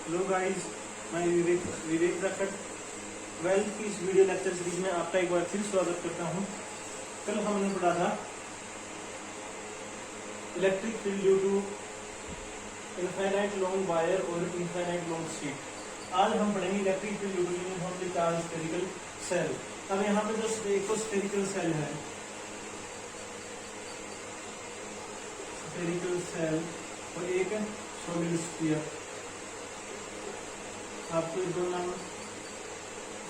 Hello guys, मैं विवेक प्रकट 12th की इस वीडियो लेक्चर सीरीज में आपका एक बार फिर स्वागत करता हूं। कल हमने पढ़ा था electric field due to infinite long wire और इनफाइनाइट लॉन्ग शीट। आज हम पढ़ेंगे electric field due to uniformly charge spherical shell. अब यहाँ पे जो एक स्फेरिकल सेल है, स्फेरिकल सेल और एक सॉलिड स्फीयर, आपको दो नाम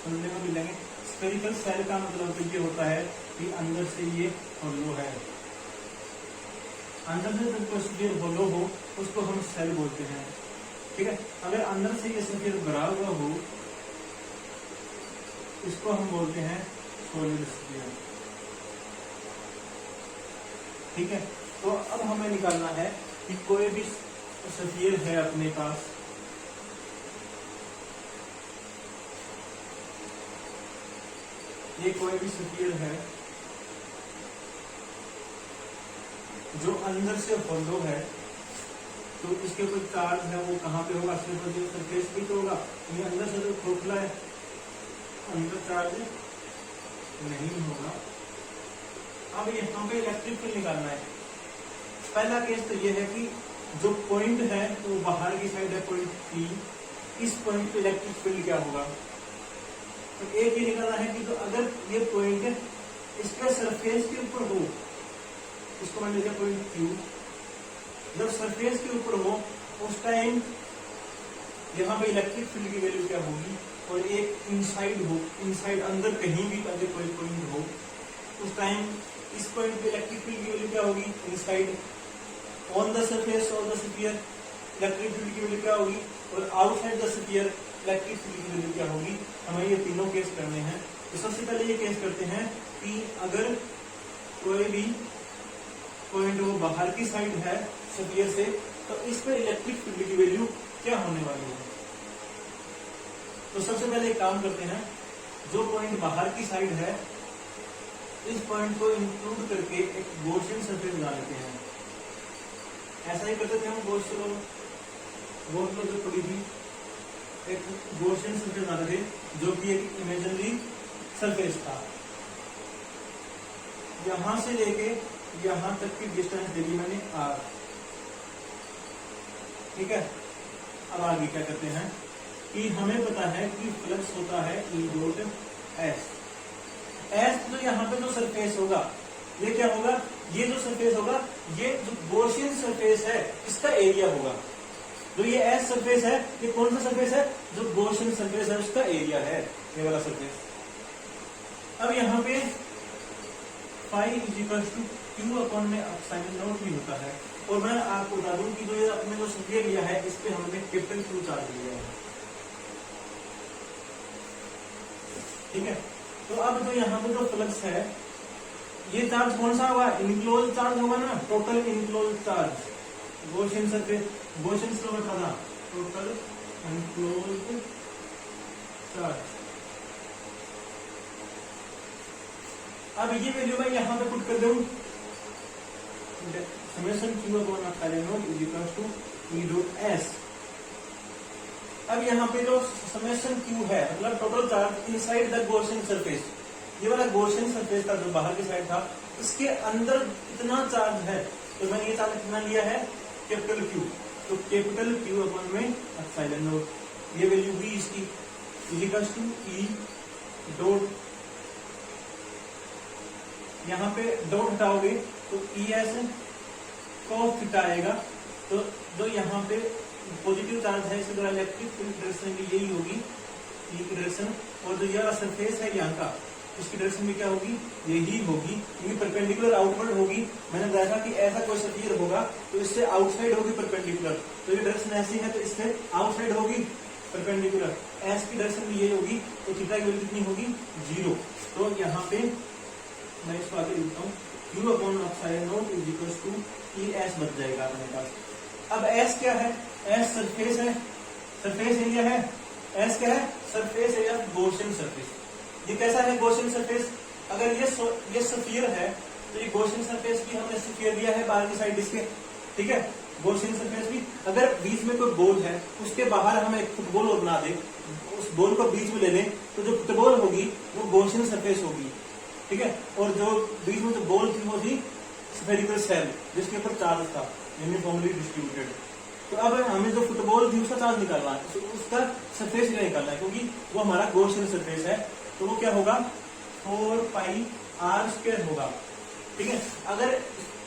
सुनने को मिलेंगे। स्फेरिकल सेल का मतलब तो ये होता है कि अंदर से ये होलो है, अंदर से जब कोई स्फीयर होलो हो उसको हम सेल बोलते हैं। ठीक है, अगर अंदर से ये स्फीयर भरा हुआ हो इसको हम बोलते हैं सॉलिड स्फीयर। ठीक है, तो अब हमें निकालना है कि कोई भी स्फीयर है अपने पास, ये कोई भी स्फीयर है जो अंदर से होलो है, तो इसके ऊपर चार्ज है वो कहाँ पे होगा? सरफेस भी तो होगा। ये अंदर से जो खोखला है अंदर चार्ज नहीं होगा। अब यहाँ पे इलेक्ट्रिक फील्ड निकालना है। पहला केस तो ये है कि जो पॉइंट है वो बाहर की साइड है, पॉइंट P, इस पॉइंट पे इलेक्ट्रिक फील्ड क्या होगा? तो एक ये निकालना है कि तो अगर ये पॉइंट इसके सरफेस के ऊपर हो, इसको मान लीजिए पॉइंट Q, जब सरफेस के ऊपर हो उस टाइम यहाँ पे इलेक्ट्रिक फील्ड की वैल्यू क्या होगी? और एक इनसाइड हो, इनसाइड अंदर कहीं भी अगर कोई पॉइंट हो उस टाइम इस पॉइंट पे इलेक्ट्रिक फील्ड की वैल्यू क्या होगी? Inside on the surface of the sphere electric field की वैल्यू क्या होगी? और outside the sphere electric field की वैल्यू क्या होगी? हमें ये तीनों केस करने हैं। तो सबसे पहले ये केस करते हैं कि अगर कोई भी पॉइंट वो बाहर की साइड है स्फीयर से, तो इस पर इलेक्ट्रिक फील्ड की वैल्यू क्या होने वाली है? तो सबसे पहले एक काम करते हैं, जो पॉइंट बाहर की साइड है इस पॉइंट को इंक्लूड करके एक गॉसियन सरफेस बना लेते हैं। ऐसा ही करते थे हम गॉसियन जो पड़ी थी, एक गॉसियन सरफेस बना रहे थे जो कि एक इमेजिनरी सरफेस था। यहां से लेके यहां तक की डिस्टेंस दे दी मैंने R। ठीक है, अब आगे क्या करते हैं कि हमें पता है कि फ्लक्स होता है E डॉट S। तो यहाँ पे जो सरफेस होगा ये क्या होगा? ये जो सरफेस होगा, ये जो गॉसियन सरफेस है इसका एरिया होगा। जो ये S सरफेस है, ये कौन सा सरफेस है? जो गॉसियन सरफेस है उसका एरिया है ये वाला सरफेस। अब यहाँ पे phi equal to Q upon में एप्सिलॉन नॉट भी होता है। और मैं आपको बता दूं कि जो ये अपने जो स्फीयर लिया है इस पे हमने कैपिटल Q चार्ज लिया है। ठीक है, तो अब जो यहाँ पे जो फ्लक्स है ये चार्ज कौन सा होगा? इनक्लोज चार्ज होगा ना, total enclose charge. Gaussian surface, Gaussian से बैठा था टोटल इनक्लोज चार्ज। अब ये वैल्यू मैं यहाँ पे पुट कर दूं, summation Q upon epsilon naught is equal to E dot S। अब यहाँ पे जो समेशन Q है मतलब total charge inside the Gaussian surface, ये वाला गॉसियन सरफेस था जो बाहर की साइड था, इसके अंदर इतना चार्ज है। तो मैंने ये चार्ज कितना लिया है? Capital Q। तो कैपिटल Q अपॉन में एप्सिलॉन नॉट, ये वैल्यू भी इसकी is equal to E dot, यहाँ पे डॉट हटाओगे तो ES cos थीटा आएगा। तो जो यहाँ पे पॉजिटिव चार्ज है इसके द्वारा इलेक्ट्रिक फील्ड डायरेक्शन भी यही होगी, E की डायरेक्शन। और जो ये वाला सरफेस है यहाँ का, इसकी डायरेक्शन भी क्या होगी? यही होगी, क्योंकि परपेंडिकुलर आउटवर्ड होगी। मैंने देखा कि ऐसा कोई स्फीयर होगा तो इससे आउटसाइड होगी परपेंडिकुलर, तो ये डायरेक्शन ऐसी है तो इससे आउटसाइड होगी परपेंडिकुलर। S की डायरेक्शन भी यही होगी, तो थीटा की वैल्यू कितनी होगी? 0। तो यहाँ पे मैं इसको आगे लिखता हूँ, Q upon epsilon naught is equal to ES बच जाएगा अपने पास। अब S क्या है? S सरफेस है, सरफेस एरिया है। S क्या है? Surface area Gaussian surface. ये कैसा है गॉसियन सरफेस? अगर ये स्फीयर है तो ये गॉसियन सरफेस की हमने स्फीयर दिया है बाहर की साइड इसके। ठीक है, गॉसियन सरफेस भी, अगर बीच में कोई बॉल है उसके बाहर हम एक फुटबॉल और बना दें, उस बॉल को बीच में ले लें, तो जो फुटबॉल होगी वो गॉसियन सरफेस होगी, ठीक है। और जो बीच में जो बॉल थी वो थी स्फेरिकल शेल जिसके ऊपर चार्ज था यूनिफॉर्मली डिस्ट्रीब्यूटेड। तो अब हमें जो फुटबॉल थी उसका चार्ज निकालना है, तो उसका सरफेस नहीं निकालना है क्योंकि वो हमारा गॉसियन सरफेस है। तो वो क्या होगा 4πr² होगा, ठीक है। अगर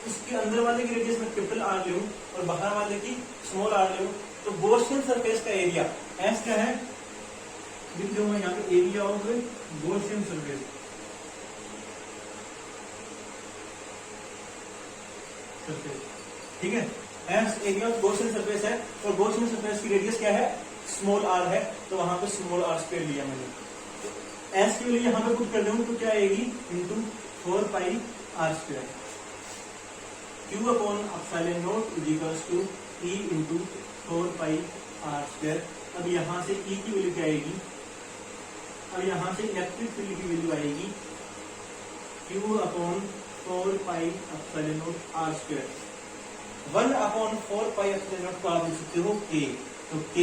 इसके अंदर वाले की रेडियस में कैपिटल आर लूं और बाहर वाले की स्मॉल आर लूं, तो गॉसियन सरफेस का एरिया एस क्या है, लिख दूंगा यहाँ पे एरिया ऑफ गॉसियन सरफेस, ठीक है। S area of Gaussian surface है और गॉसियन सरफेस की रेडियस क्या है, स्मॉल आर है, तो वहां पे स्मॉल आर स्क्वायर लिया मैंने। तो एस की वैल्यू यहां पे पुट कर दूं तो क्या आएगी, into 4πr², Q upon epsilon naught is equals to E into 4πr²। अब यहां से E की वैल्यू क्या आएगी, अब यहां से इलेक्ट्रिक फील्ड की वैल्यू आएगी Q upon 4π epsilon naught r²। 1/4π को आप लिख सकते हो K, तो K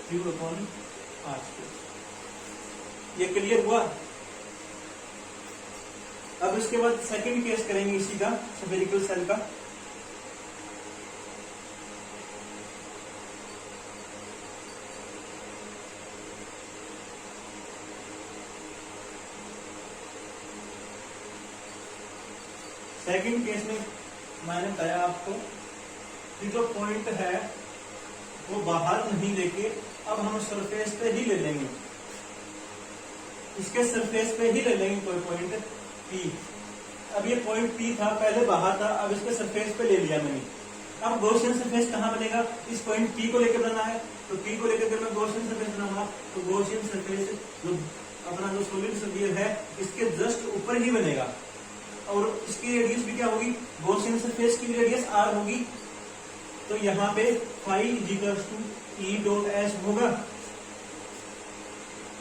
Q अपॉन r²। ये क्लियर हुआ। अब इसके बाद सेकंड केस करेंगे इसी का, स्फेरिकल शेल का। सेकंड केस में मैंने बताया आपको कि जो पॉइंट है वो बाहर नहीं लेके अब हम सरफेस पे ही ले लेंगे, इसके सरफेस पे ही ले लेंगे कोई पॉइंट P। अब ये पॉइंट P था, पहले बाहर था, अब इसके सरफेस पे ले लिया मैंने। अब गॉसियन सरफेस कहाँ बनेगा, इस पॉइंट P को लेकर बनाना है, तो P को लेकर मैं गॉसियन सरफेस बनाऊंगा, तो गॉसियन सरफेस जो अपना जो सोलिड स्फीयर है इसके जस्ट ऊपर ही बनेगा और इसकी रेडियस भी क्या होगी, गॉसियन सरफेस की रेडियस r होगी। तो यहाँ पे phi equals to E dot S होगा,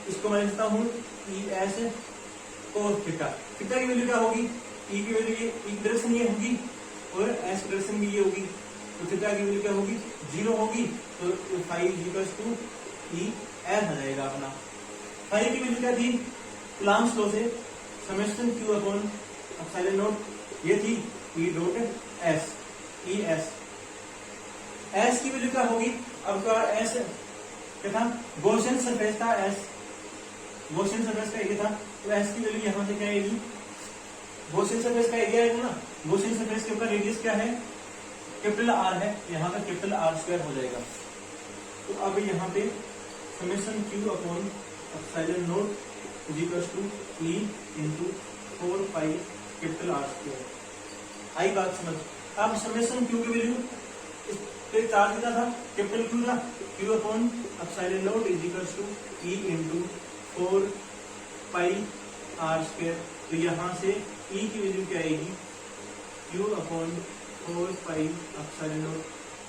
इसको मैं लिखता हूँ ES cos थीटा। थीटा की वैल्यू क्या होगी, E की वैल्यू ये E की डायरेक्शन ये होगी और S की डायरेक्शन भी ये होगी, तो थीटा की वैल्यू क्या होगी 0 होगी, तो फाई इक्वल्स टू ES आ जाएगा अपना। फाई की वैल्यू क्या थी, कूलॉम्स लॉ से summation Q upon epsilon naught ये थी E dot S, ES। S की वैल्यू क्या होगी, अब क्या S क्या था, गॉसियन सरफेस था S, गॉसियन सरफेस का एरिया था, तो S की वैल्यू यहां से क्या आएगी, गॉसियन सरफेस का एरिया आएगा ना, गॉसियन सरफेस के ऊपर रेडियस क्या है, कैपिटल R है, यहाँ पे कैपिटल R² हो जाएगा। तो अब यहाँ पे summation Q upon epsilon naught is equals to E into 4π capital R²। आई बात समझ। अब समेशन Q की वैल्यू चार्ज कितना था, कैपिटल Q था, Q upon epsilon naught is equals to E into 4π r²। तो यहाँ से E की वैल्यू क्या आएगी, Q upon 4π epsilon naught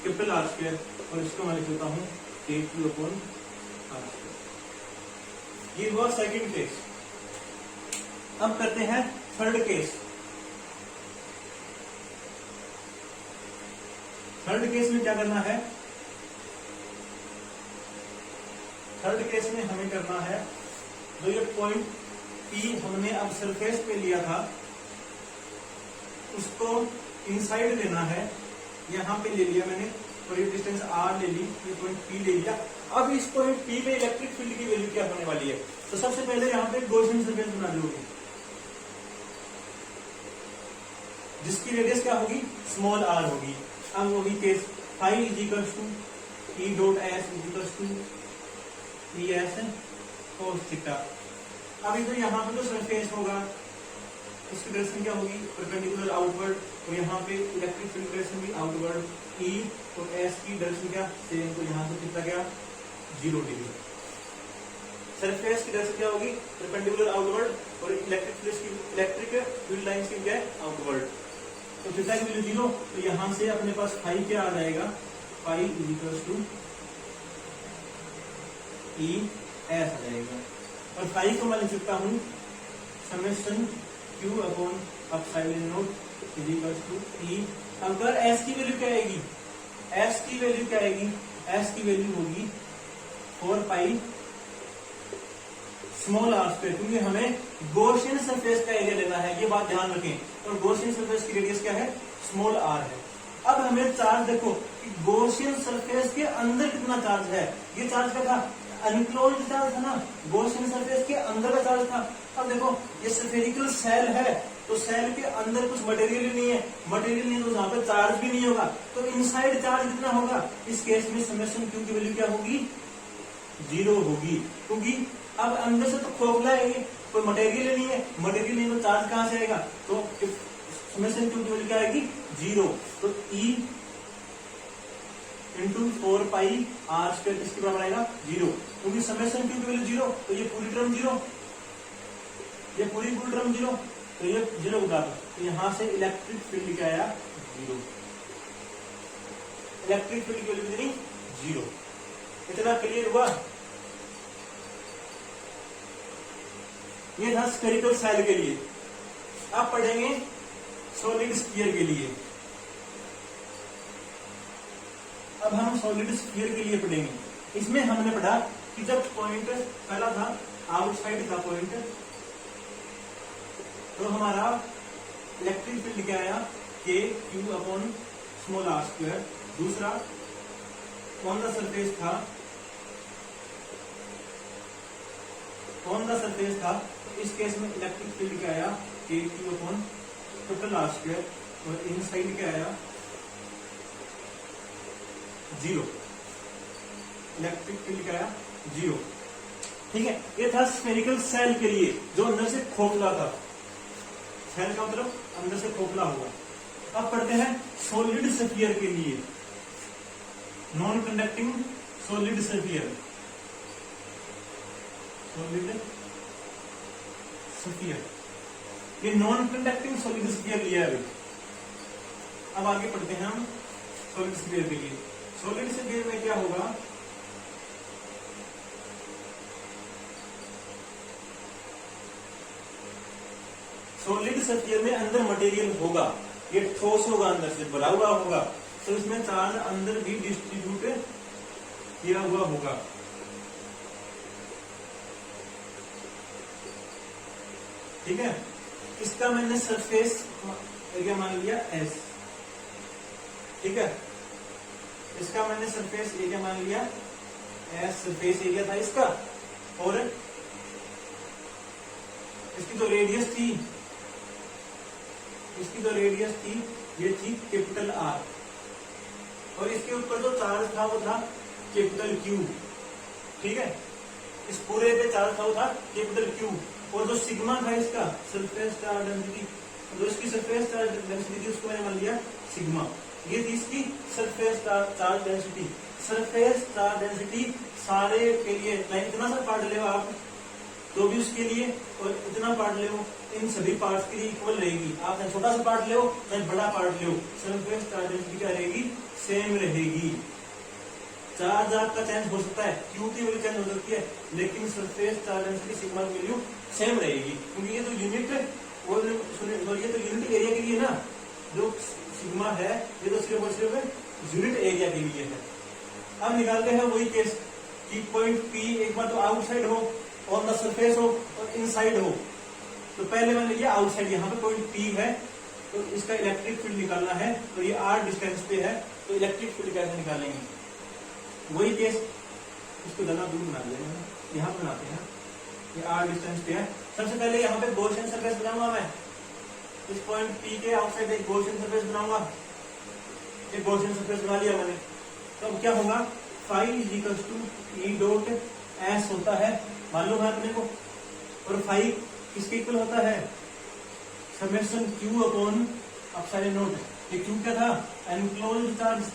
capital R², और इसको मैं लिख देता हूँ KQ अपॉन R²। ये हुआ सेकंड केस। अब करते हैं थर्ड केस। थर्ड केस में क्या करना है, थर्ड केस में हमें करना है जो ये पॉइंट P हमने अब सरफेस पे लिया था उसको इनसाइड लेना है, यहां पे ले लिया मैंने और ये डिस्टेंस R ले ली, ये पॉइंट P ले लिया। अब इस पॉइंट P पे इलेक्ट्रिक फील्ड की वैल्यू क्या होने वाली है, तो सबसे पहले यहाँ पे गॉसियन सरफेस बना लोगे जिसकी रेडियस क्या होगी, स्मॉल r होगी। अब वही case phi is equals to E dot S is equals to ES cos theta. अब इधर यहाँ पे जो सरफेस होगा इसकी डायरेक्शन क्या होगी, परपेंडिकुलर आउटवर्ड, और यहाँ पे इलेक्ट्रिक फील्ड डायरेक्शन भी आउटवर्ड, E और S की डायरेक्शन क्या सेम, तो यहाँ से कितना क्या 0 डिग्री। सरफेस की डायरेक्शन क्या होगी, परपेंडिकुलर आउटवर्ड, और इलेक्ट्रिक फील्ड लाइंस की क्या आउटवर्ड, तो थीटा की वैल्यू 0। तो यहां से अपने पास फाई क्या आ जाएगा, phi is equals to ES आ जाएगा, और फाई को मैं लिख सकता हूं summation Q upon epsilon naught is equals to E। अगर S की वैल्यू क्या आएगी, एस की वैल्यू क्या आएगी, एस की वैल्यू होगी 4 पाई स्मॉल आर स्क्वायर, क्योंकि हमें गॉसियन सरफेस का एरिया लेना है, ये बात ध्यान रखें। और गॉसियन सरफेस की रेडियस क्या है, स्मॉल आर है। अब हमें चार्ज देखो कि गॉसियन सरफेस के अंदर कितना चार्ज है, ये चार्ज क्या था, अनक्लोज्ड चार्ज था ना, गॉसियन सरफेस के अंदर का चार्ज था। अब देखो ये स्फेरिकल सेल है, तो सेल के अंदर कुछ मटेरियल नहीं है, मटेरियल नहीं है तो यहाँ पे चार्ज भी नहीं होगा, तो इनसाइड चार्ज कितना होगा, इस केस में समेशन क्यू की वैल्यू क्या होगी, 0 होगी, क्योंकि अब अंदर से तो खोखला है, कोई मटेरियल नहीं है, मटेरियल नहीं तो चार्ज कहां से आएगा, तो समेशन क्यू की वैल्यू क्या आएगी, 0। तो E into 4 pi r square किसके बराबर आएगा, 0, क्योंकि समेशन क्यू की वैल्यू 0, तो ये पूरी टर्म 0, ये पूरी टर्म 0, तो ये 0 उठा दो, तो यहां से इलेक्ट्रिक फील्ड क्या आया, 0, इलेक्ट्रिक फील्ड की वैल्यू कितनी, 0। इतना क्लियर हुआ। ये था स्फेरिकल सेल के लिए। अब पढ़ेंगे सॉलिड स्फीयर के लिए। अब हम सॉलिड स्फीयर के लिए पढ़ेंगे। इसमें हमने पढ़ा कि जब पॉइंट पहला था आउटसाइड था पॉइंट, तो हमारा इलेक्ट्रिक फील्ड क्या आया, के Q upon small are square. दूसरा ऑन द सरफेस था, ऑन द सरफेस था, तो इस केस में इलेक्ट्रिक फील्ड क्या आया, के Q upon total r square, और इनसाइड क्या आया, 0, इलेक्ट्रिक फील्ड क्या आया, 0। ठीक है, ये था स्फेरिकल सेल के लिए जो अंदर से खोखला था, सेल का मतलब अंदर से खोखला हुआ। अब पढ़ते हैं सॉलिड स्फीयर के लिए, non conducting solid sphere, solid sphere, ये नॉन कंडक्टिंग सॉलिड स्फीयर लिया है अभी। अब आगे पढ़ते हैं हम सॉलिड स्फीयर के लिए। सॉलिड स्फीयर में क्या होगा, सॉलिड स्फीयर में अंदर मटेरियल होगा, ये ठोस होगा, अंदर से भरा हुआ होगा, तो इसमें चार्ज अंदर भी डिस्ट्रीब्यूट किया हुआ होगा। ठीक है, इसका मैंने सरफेस एरिया मान लिया S। ठीक है, इसका मैंने सरफेस एरिया मान लिया S, सरफेस एरिया था इसका, और इसकी जो रेडियस थी, इसकी जो रेडियस थी ये थी कैपिटल R, और इसके ऊपर जो चार्ज था वो था कैपिटल Q। ठीक है, इस पूरे पे चार्ज था वो था कैपिटल Q, और जो सिग्मा था इसका सरफेस चार्ज डेंसिटी, जो इसकी सरफेस चार्ज डेंसिटी थी उसको मैंने मान लिया सिग्मा। ये थी इसकी surface charge density. Surface charge density सारे के लिए, लाइन इतना सा पार्ट ले आप तो भी उसके लिए, और इतना पार्ट ले, इन सभी पार्ट्स के लिए इक्वल रहेगी। आप चाहे छोटा सा पार्ट ले, चाहे बड़ा पार्ट ले, सरफेस चार्ज डेंसिटी क्या रहेगी, सेम रहेगी। चार्ज आपका चेंज हो सकता है, क्यू की वैल्यू चेंज हो सकती है, लेकिन सरफेस चार्ज डेंसिटी सिग्मा की वैल्यू सेम रहेगी, क्योंकि ये तो यूनिट, ये तो यूनिट एरिया के लिए ना, जो सिग्मा है ये तो सिर्फ और सिर्फ यूनिट एरिया के लिए है। अब निकालते हैं वही केस कि पॉइंट P एक बार तो आउटसाइड हो, ऑन द सरफेस हो, और इनसाइड हो। तो पहले मैंने लिया आउटसाइड, यहाँ पे पॉइंट P है, तो इसका इलेक्ट्रिक फील्ड निकालना है, तो ये R डिस्टेंस पे है, तो इलेक्ट्रिक फील्ड कैसे निकालेंगे, वही केस, इसको ज्यादा दूर बना दिया मैंने, यहाँ बनाते हैं, ये R डिस्टेंस पे है। सबसे पहले यहाँ पे गॉसियन सरफेस बनाऊंगा मैं, इस पॉइंट P के आउटसाइड एक गॉसियन सरफेस बनाऊंगा, एक गॉसियन सरफेस बना लिया मैंने। तो अब क्या होगा, phi equal to E dot S होता है, मालूम है अपने को, और फाई किसके इक्वल होता है, summation Q upon epsilon naught. ये Q क्या था, एनक्लोज्ड चार्ज,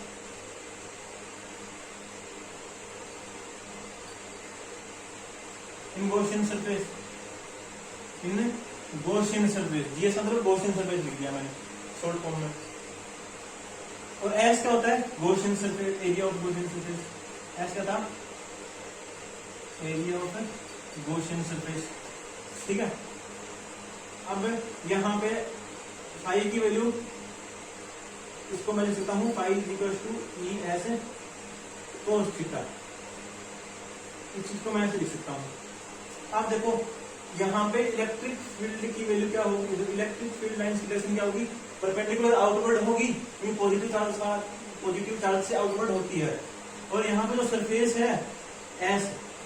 इन गॉसियन सरफेस, इन गॉसियन सरफेस, जीएस मतलब गॉसियन सरफेस लिख दिया मैंने शॉर्ट फॉर्म में। और एस क्या होता है, Gaussian surface, area of Gaussian surface. S क्या था, एरिया ऑफ गॉसियन सरफेस। ठीक है, अब यहाँ पे फाई की वैल्यू इसको मैं लिख सकता हूँ phi equal to E S cos theta. इस चीज को मैं ऐसे लिख सकता हूँ। आप देखो यहाँ पे इलेक्ट्रिक फील्ड की वैल्यू क्या होगी, इलेक्ट्रिक फील्ड लाइंस की डायरेक्शन क्या होगी, परपेंडिकुलर आउटवर्ड होगी, पॉजिटिव चार्ज से आउटवर्ड होती है। और यहाँ पे जो सरफेस है एस,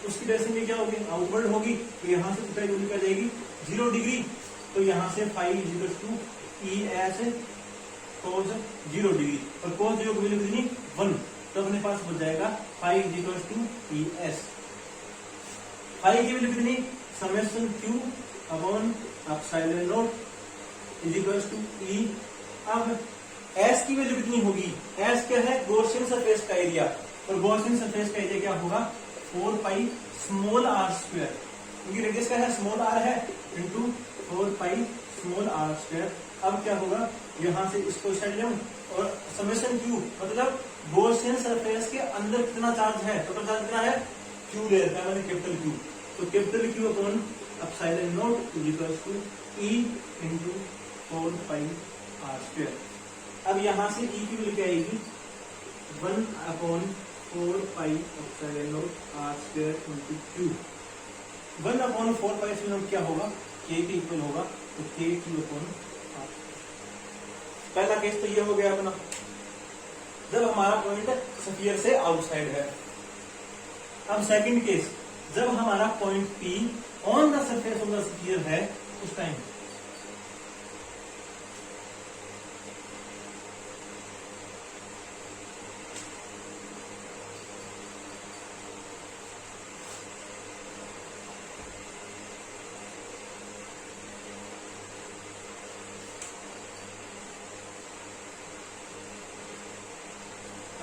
उसकी डायरेक्शन भी क्या होगी, आउटवर्ड होगी। तो यहाँ से थीटा की वैल्यू क्या जाएगी 0 डिग्री। तो यहाँ से phi equal to E S cos 0 degree, और कोस 0 की वैल्यू कितनी 1। तो अपने पास बच जाएगा phi equal to E S. Phi की वैल्यू कितनी, summation Q upon epsilon naught is equal to E. अब एस की वैल्यू कितनी होगी, एस क्या है, गॉसियन सरफेस का एरिया, और गॉसियन सरफेस का एरिया क्या होगा 4 पाई स्मॉल आर स्क्वायर, क्योंकि रेडियस का है स्मॉल आर है, into 4 pi small are square. अब क्या होगा, यहां से इसको साइड लें, और समेशन क्यू मतलब गॉसियन सरफेस के अंदर कितना चार्ज है, टोटल चार्ज कितना है क्यू ले रखा है मैंने, कैपिटल क्यू। तो capital Q upon epsilon naught is equal to E into 4 pi r square. अब यहां से ई की वैल्यू क्या आएगी 1/4 pi epsilon naught r square into q. 1/4 pi epsilon naught क्या होगा, के के इक्वल होगा, तो के क्यू अपॉन आर। पहला केस तो ये हो गया अपना, जब हमारा पॉइंट स्फीयर से आउटसाइड है। अब सेकंड केस, जब हमारा point P on the surface of the sphere है, उस टाइम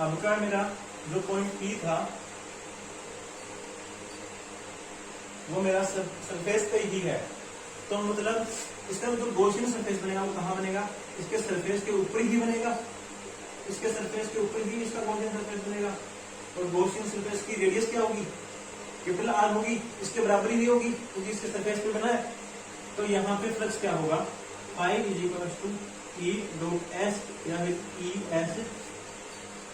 अब का मेरा जो पॉइंट पी था वो मेरा सरफेस पे ही है, तो मतलब इसका जो गॉसियन सरफेस बनेगा वो कहाँ बनेगा, इसके सरफेस के ऊपर ही बनेगा, इसके सरफेस के ऊपर ही इसका गॉसियन सरफेस बनेगा। और गॉसियन सरफेस की रेडियस क्या होगी, कैपिटल आर होगी, इसके बराबर ही होगी क्योंकि इसके सरफेस पे बना है। तो यहाँ पे फ्लक्स क्या होगा, phi is equal to E dot S या फिर ई एस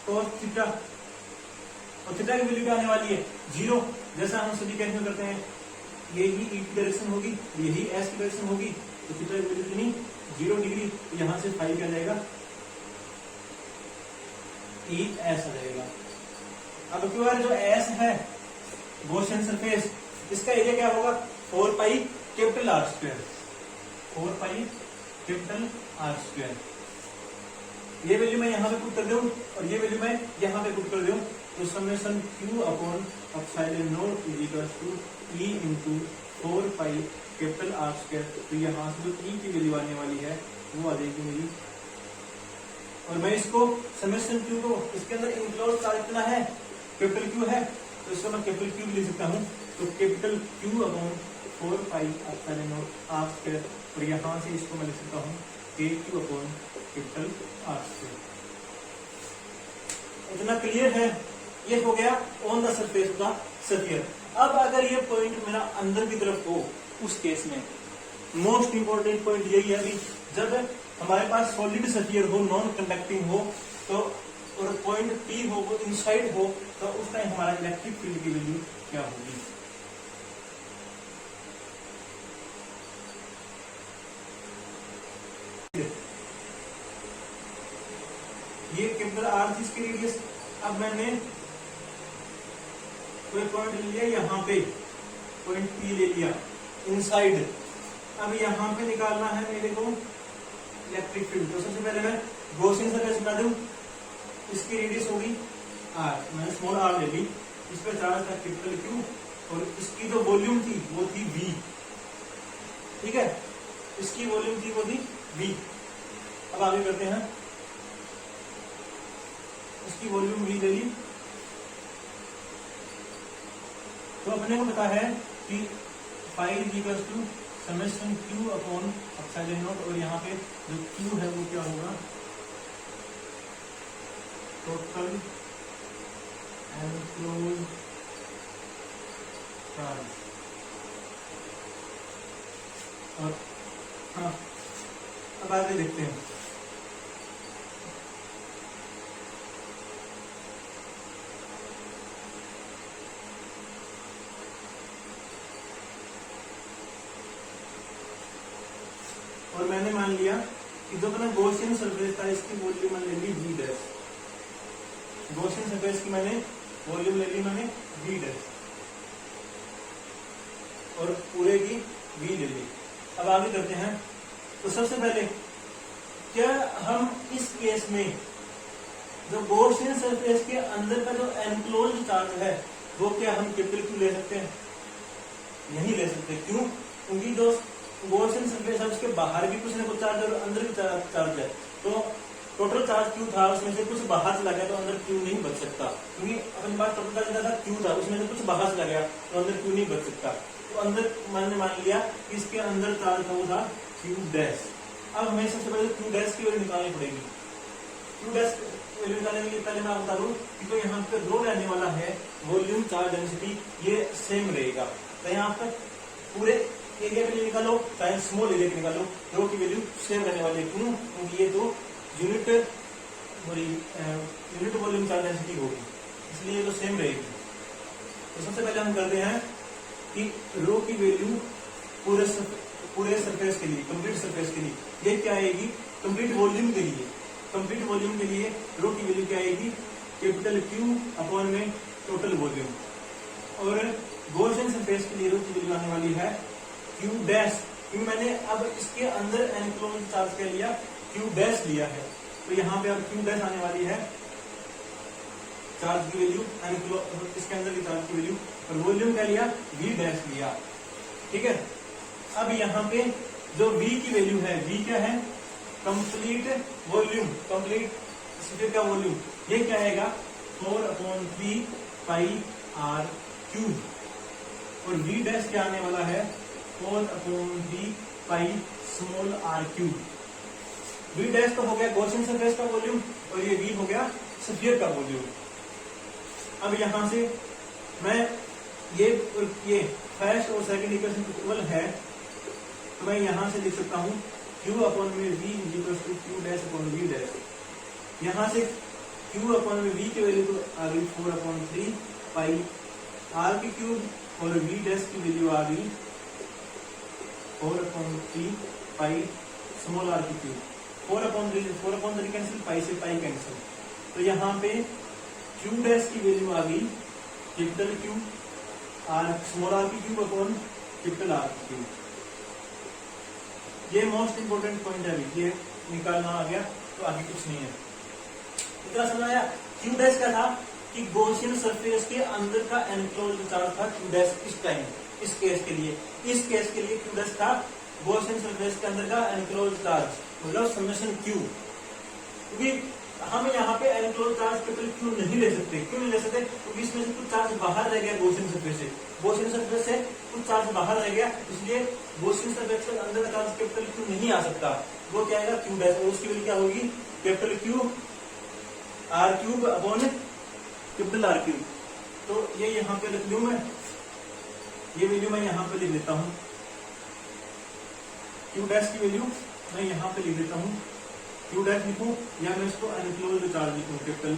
कोस थीटा, और थीटा की वैल्यू क्या आने वाली है 0। जैसा हम सभी कैलकुलेट करते हैं, यही ई की डायरेक्शन होगी, यही एस की डायरेक्शन होगी, तो थीटा की वैल्यू कितनी 0 डिग्री। तो यहाँ से फाई क्या जाएगा ई एस आ जाएगा। अब क्यों जो एस है गॉसियन सरफेस, इसका एरिया क्या होगा 4 pi capital R square, 4 pi capital R square. ये वैल्यू मैं यहाँ पे पुट कर दूं और ये वैल्यू मैं यहाँ पे पुट कर दूं, तो summation Q upon epsilon naught is equal to E into 4 pi capital R square. तो यहाँ से जो ई की वैल्यू आने वाली है वो आ जाएगी मेरी, और मैं इसको समेशन क्यू को इसके अंदर इंक्लोज चार्ज कितना है कैपिटल क्यू है, तो इसको मैं कैपिटल क्यू लिख सकता हूँ। तो capital Q upon 4 pi epsilon naught r square, और यहाँ से इसको मैं लिख सकता हूँ k Q upon capital R square. इतना क्लियर है, ये हो गया ऑन द सरफेस का स्फीयर। अब अगर ये पॉइंट मेरा अंदर की तरफ हो, उस केस में मोस्ट इंपोर्टेंट पॉइंट यही है, अभी जब हमारे पास सॉलिड स्फीयर हो, नॉन कंडक्टिंग हो, तो और पॉइंट पी हो वो इनसाइड हो, तो उस टाइम हमारा इलेक्ट्रिक फील्ड की वैल्यू क्या होगी। ये कैपिटल आर थी इसकी रेडियस। अब मैंने कोई पॉइंट ले लिया, यहाँ पे पॉइंट पी ले लिया इनसाइड। अब यहाँ पे निकालना है मेरे को इलेक्ट्रिक फील्ड। तो सबसे पहले मैं गॉसियन सरफेस बना दूं, इसकी रेडियस होगी आर, मैंने स्मॉल आर ले ली, इस पर चार्ज था कैपिटल क्यू, और इसकी जो वॉल्यूम थी वो थी वी, ठीक है, इसकी वॉल्यूम थी वो थी वी। अब आगे करते हैं, इसकी वॉल्यूम वी ले ली, तो अपने को पता है कि phi is equal to summation Q upon epsilon naught, और यहाँ पे जो क्यू है वो क्या होगा टोटल एनक्लोज चार्ज। और हाँ, अब आगे देखते हैं। और मैंने मान लिया कि जो अपना गॉसियन सरफेस था इसकी वॉल्यूम मान ले ली वी डैश। गॉसियन सरफेस की मैंने वॉल्यूम ले ली मैंने वी डैश और पूरे की वी ले ली। अब आगे करते हैं। तो सबसे पहले क्या हम इस केस में जो गॉसियन सरफेस के अंदर का जो एनक्लोज्ड चार्ज है वो क्या हम कैपिटल क्यू ले सकते हैं? नहीं ले सकते। क्यों? क्योंकि जो गॉसियन सरफेस है उसके बाहर भी कुछ ना कुछ चार्ज और अंदर भी चार्ज है। तो टोटल चार्ज क्यू था, उसमें से कुछ बाहर चला गया तो अंदर क्यू नहीं बच सकता, क्योंकि अपने पास टोटल चार्ज था क्यू था, उसमें से कुछ बाहर चला गया तो अंदर क्यू नहीं बच सकता। तो अंदर मैंने मान लिया कि इसके अंदर चार्ज था वो था क्यू डैश। अब हमें सबसे पहले क्यू डैश की वैल्यू निकालनी पड़ेगी। क्यू डैश वैल्यू निकालने के लिए पहले मैं बता दूं कि जो यहाँ पे रो रहने वाला है वॉल्यूम चार्ज डेंसिटी ये सेम रहेगा। तो यहाँ पर पूरे एरिया के लिए निकालो चाहे स्मॉल एरिया के निकालो, रो की वैल्यू सेम रहने वाली है। क्यों? क्योंकि ये तो यूनिट वॉल्यूम चार्ज डेंसिटी होगी, इसलिए तो सेम रहेगी। तो सबसे पहले हम करते हैं कि रो की वैल्यू पूरे सरफेस के लिए, कंप्लीट सरफेस के लिए ये क्या आएगी? कंप्लीट वॉल्यूम के लिए, कंप्लीट वॉल्यूम के लिए रो की वैल्यू क्या आएगी? कैपिटल क्यू अपॉन में टोटल वॉल्यूम। और गॉसियन सरफेस के लिए रो की वैल्यू आने वाली है क्यू डैश, क्योंकि मैंने अब इसके अंदर एनक्लोज्ड चार्ज क्या लिया? क्यू डैश लिया है। तो यहाँ पे अब क्यू डैश आने वाली है चार्ज की वैल्यू, इसके अंदर की चार्ज की वैल्यू, और वॉल्यूम क्या लिया? वी डैश लिया। ठीक है। अब यहाँ पे जो v की वैल्यू है, v क्या है? कंप्लीट वॉल्यूम, कंप्लीट स्फीयर का वॉल्यूम, ये क्या आएगा? 4/3 पाई r क्यूब। और v डैश क्या आने वाला है? 4/3 pi small r cube. v dash तो हो गया गॉसियन सरफेस का वॉल्यूम और ये v हो गया स्फीयर का वॉल्यूम। अब यहां से मैं ये फर्स्ट और सेकंड इक्वेशन इक्वल है, तो मैं यहां से लिख सकता हूं q अपॉन में v equal to q dash upon v dash. यहां से q अपॉन में v की वैल्यू तो आ गई 4/3 पाई r की क्यूब और v डैश की वैल्यू आ गई 4/3 पाई स्मॉल r की क्यूब। 4/3 कैंसिल, पाई से पाई कैंसिल, तो यहाँ पे q डैश की वैल्यू आ गई capital Q r small r की क्यूब अपॉन कैपिटल R की क्यूब। ये मोस्ट इंपोर्टेंट पॉइंट है, ये निकालना आ गया तो आगे कुछ नहीं है। इतना समझ आया? क्यू डैश क्या था कि गॉसियन सरफेस के अंदर का एनक्लोज्ड चार्ज था क्यू डैश इस टाइम, इस केस के लिए, इस केस के लिए क्यू डैश था गॉसियन सरफेस के अंदर का एनक्लोज्ड चार्ज, मतलब समेशन क्यू। क्योंकि हम यहाँ पे एनक्लोज्ड चार्ज कैपिटल क्यू नहीं ले सकते। क्यों नहीं ले सकते? क्योंकि इसमें से कुछ चार्ज बाहर रह गया गॉसियन सरफेस से, गॉसियन सरफेस से कुछ चार्ज बाहर रह गया, इसलिए गॉसियन सरफेस के अंदर का चार्ज कैपिटल क्यू नहीं आ सकता। वो क्या आएगा? क्यू डैश, और उसकी वैल्यू क्या होगी? Capital Q are cube upon capital are cube. तो ये यहाँ पे लिख लूं मैं, ये वैल्यू मैं यहाँ पे लिख देता हूँ, क्यू डैश की वैल्यू मैं यहाँ पे लिख देता हूँ, क्यू डैश लिखूं या मैं इसको एनक्लोज्ड चार्ज लिखूं कैपिटल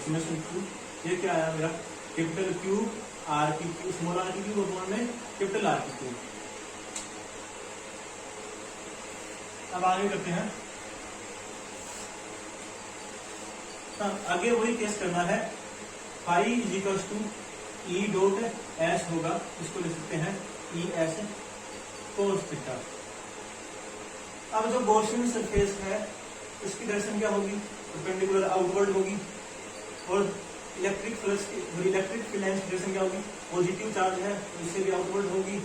समेशन क्यू। ये क्या आया मेरा? कैपिटल क्यू आर की क्यू स्मॉल आर की क्यूब अपॉन में कैपिटल आर की क्यूब। अब आगे करते हैं। आगे वही केस करना है, phi is equals to E dot S होगा, इसको लिख सकते हैं ई एस कोस थीटा। अब जो गॉसियन सरफेस है इसकी डायरेक्शन क्या होगी? परपेंडिकुलर आउटवर्ड होगी, और इलेक्ट्रिक फ्लक्स इलेक्ट्रिक फील्ड की डायरेक्शन क्या होगी? पॉजिटिव चार्ज है तो इससे भी आउटवर्ड होगी।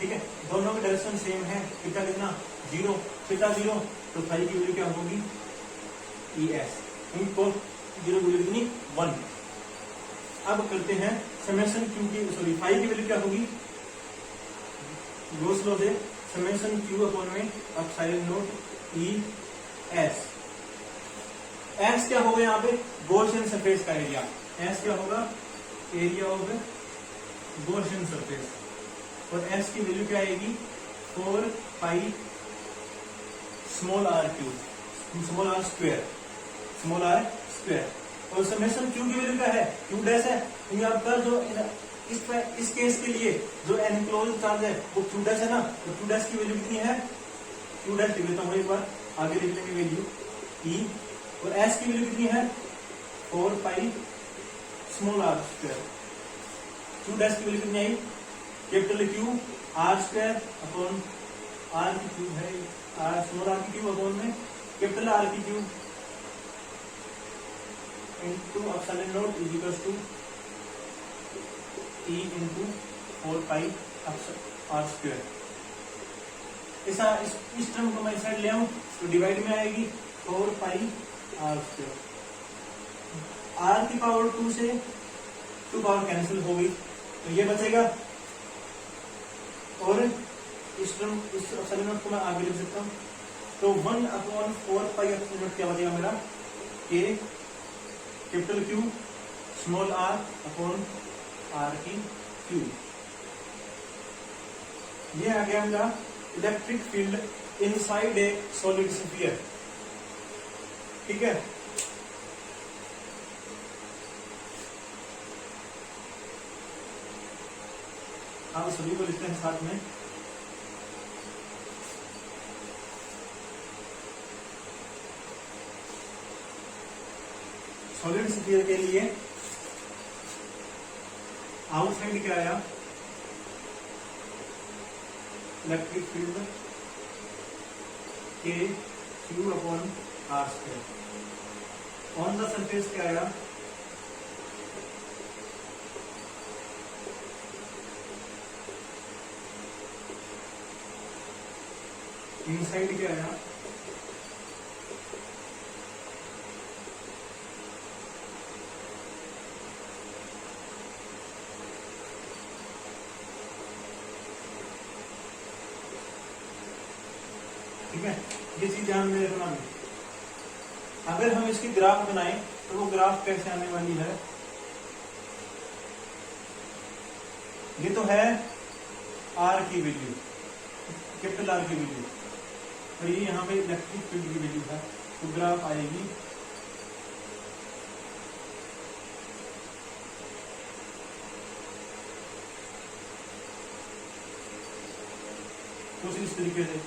ठीक है, दोनों की डायरेक्शन सेम है। थीटा कितना? 0, थीटा 0, तो फाई की वैल्यू क्या होगी? ई एस, इनको 0 की वैल्यू कितनी? 1। अब करते हैं समेशन क्यू की, सॉरी फाई की वैल्यू क्या होगी? गॉस लॉ से समेशन क्यू अपॉन में epsilon naught E S. S क्या होगा यहाँ पे? गॉसियन सरफेस का एरिया। एस क्या होगा? Area of Gaussian surface. और एस की वैल्यू क्या आएगी? 4 pi small r cube, small are square, small are square. और समेशन क्यू की वैल्यू क्या है? क्यू डैश है, क्योंकि आपका जो इस केस के लिए जो एनक्लोज्ड चार्ज है वो क्यू डैश है ना, तो क्यू डैश की वैल्यू कितनी है? क्यू डैश लिख देता हूँ एक बार, आगे लिख लेंगे वैल्यू ई, और एस की वैल्यू कितनी है 4 pi small are square. Q dash की वैल्यू कितनी आई capital Q r square upon r की क्यूब है, आर स्मॉल आर की क्यूब अपॉन में कैपिटल आर की cube into epsilon naught is equal to E into 4 pi r square. ऐसा इस टर्म को मैं साइड ले आऊं तो डिवाइड में आएगी 4 पाई आर स्क्वायर। आर की पावर 2 से 2 पावर कैंसिल हो गई तो ये बचेगा, और इस टर्म इस एप्सिलॉन नॉट को मैं आगे लिख सकता हूं, तो 1/4 पाई एप्सिलॉन नॉट क्या बचेगा मेरा k capital Q small r upon r की क्यूब। ये आ गया मेरा electric field inside a solid sphere. ठीक है, आप सभी को लिखते हैं साथ में। सॉलिड स्फीयर के लिए आउटसाइड क्या आया electric field k Q upon r square. On the surface क्या आया इनसाइड क्या आया ठीक है, ये चीज ध्यान में रखना है। अगर हम इसकी ग्राफ बनाएं तो वो ग्राफ कैसे आने वाली है, ये तो है आर की वैल्यू कैपिटल आर की वैल्यू, और ये यहाँ पे इलेक्ट्रिक फील्ड की वैल्यू है, तो ग्राफ आएगी कुछ इस तरीके से।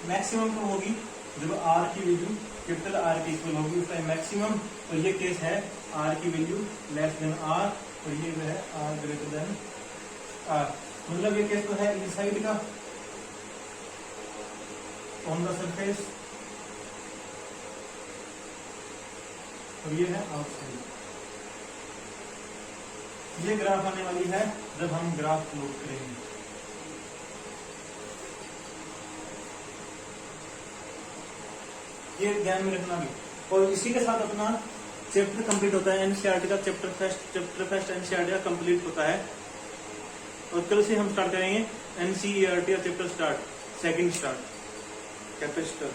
मैक्सिमम कब होगी जब आर की वैल्यू कैपिटल आर के इक्वल होगी, उसका मैक्सिमम, और ये केस है आर की वैल्यू लेस देन आर, और ये जो है आर ग्रेटर देन आर, मतलब ये केस तो है इनसाइड का ऑन द सरफेस, और ये है आउटसाइड। ये ग्राफ आने वाली है जब हम ग्राफ प्लॉट करेंगे। ये ध्यान में रखना भी, और इसी के साथ अपना चैप्टर कंप्लीट होता है। एनसीईआरटी का चैप्टर फर्स्ट एनसीईआरटी का कंप्लीट होता है, और कल से हम स्टार्ट करेंगे एनसीईआरटी का chapter start second start capacitor.